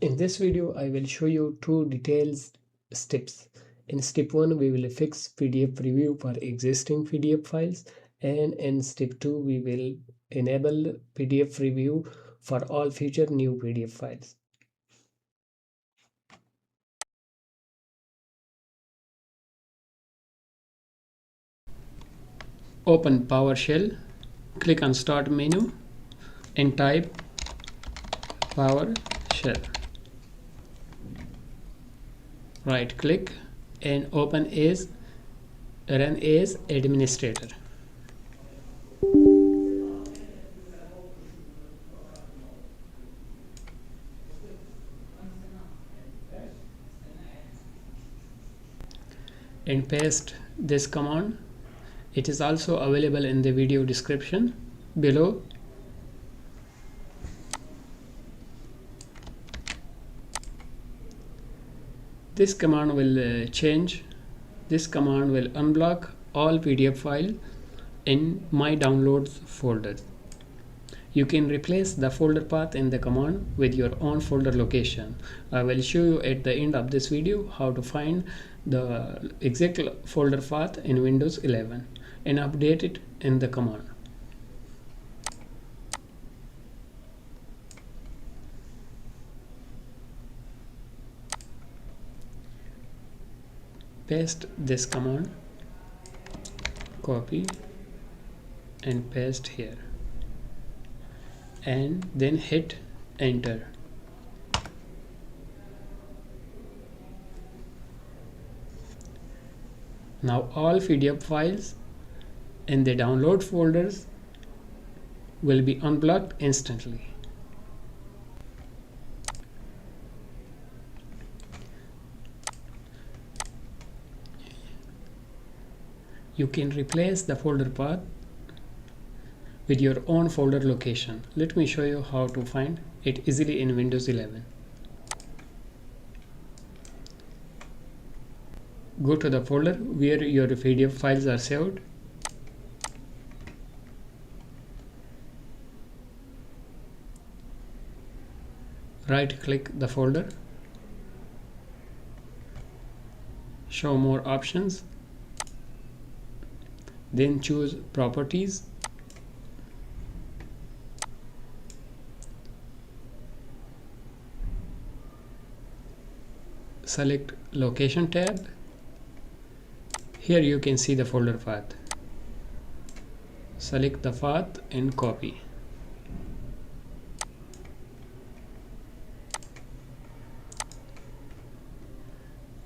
In this video, I will show you two details steps. In step 1, we will fix PDF preview for existing PDF files, and in step 2, we will enable PDF preview for all future new PDF files. Open PowerShell, click on Start menu and type PowerShell. Right click and open as Run as administrator. And paste this command. It is also available in the video description below. This command will this command will unblock all PDF files in My Downloads folder. You can replace the folder path in the command with your own folder location. I will show you at the end of this video how to find the exact folder path in Windows 11 and update it in the command. Paste this command, copy and paste here, and then hit enter. Now all PDF files in the download folders will be unblocked instantly. You can replace the folder path with your own folder location. Let me show you how to find it easily in Windows 11. Go to the folder where your PDF files are saved. Right click the folder, show more options, then choose properties, select location tab. Here you can see the folder path. Select the path and copy.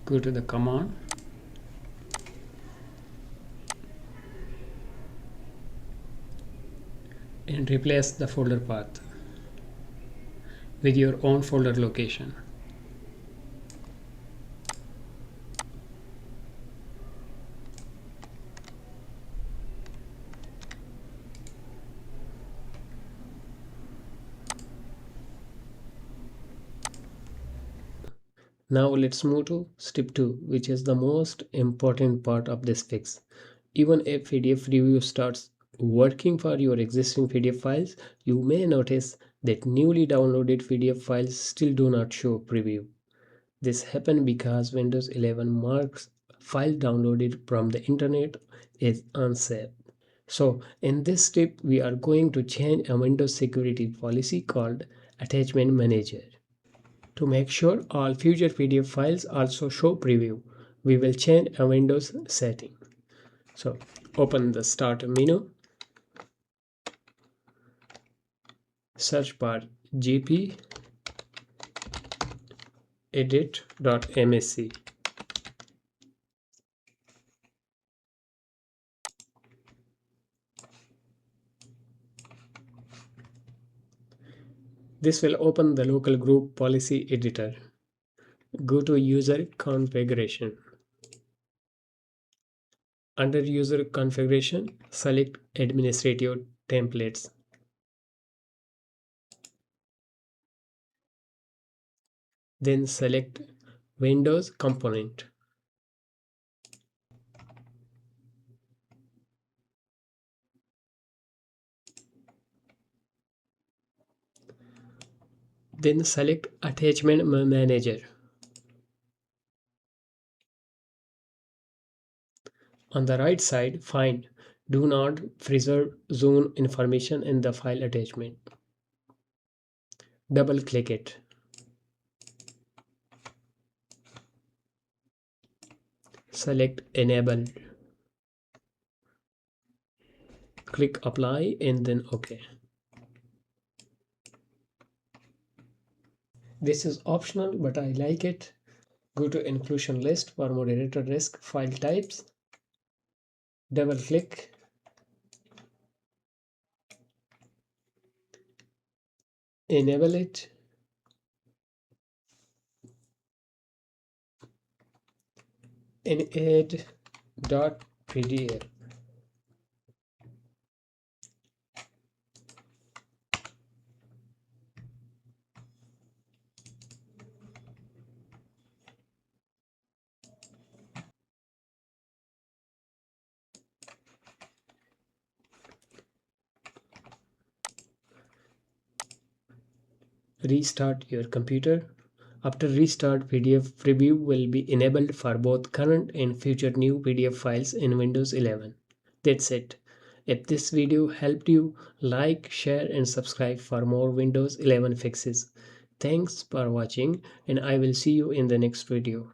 Go to the command, and replace the folder path with your own folder location. Now let's move to step 2, which is the most important part of this fix. Even if PDF preview starts working for your existing PDF files, you may notice that newly downloaded PDF files still do not show preview. This happens because Windows 11 marks file downloaded from the internet as unsafe. So in this step, we are going to change a Windows security policy called Attachment Manager. To make sure all future PDF files also show preview, we will change a Windows setting. So open the Start menu, search bar gp edit.msc. This will open the local group policy editor. Go to user configuration. Under user configuration, select administrative templates. Then select Windows component. Then select Attachment Manager. On the right side, find Do Not Preserve Zone information in the file attachment. Double click it. Select Enable. Click Apply and then OK. This is optional, but I like it. Go to Inclusion List for moderator risk file types. Double click. Enable it. And add .pdf. Restart your computer. After restart, PDF preview will be enabled for both current and future new PDF files in Windows 11. That's it. If this video helped you, like, share and subscribe for more Windows 11 fixes. Thanks for watching and I will see you in the next video.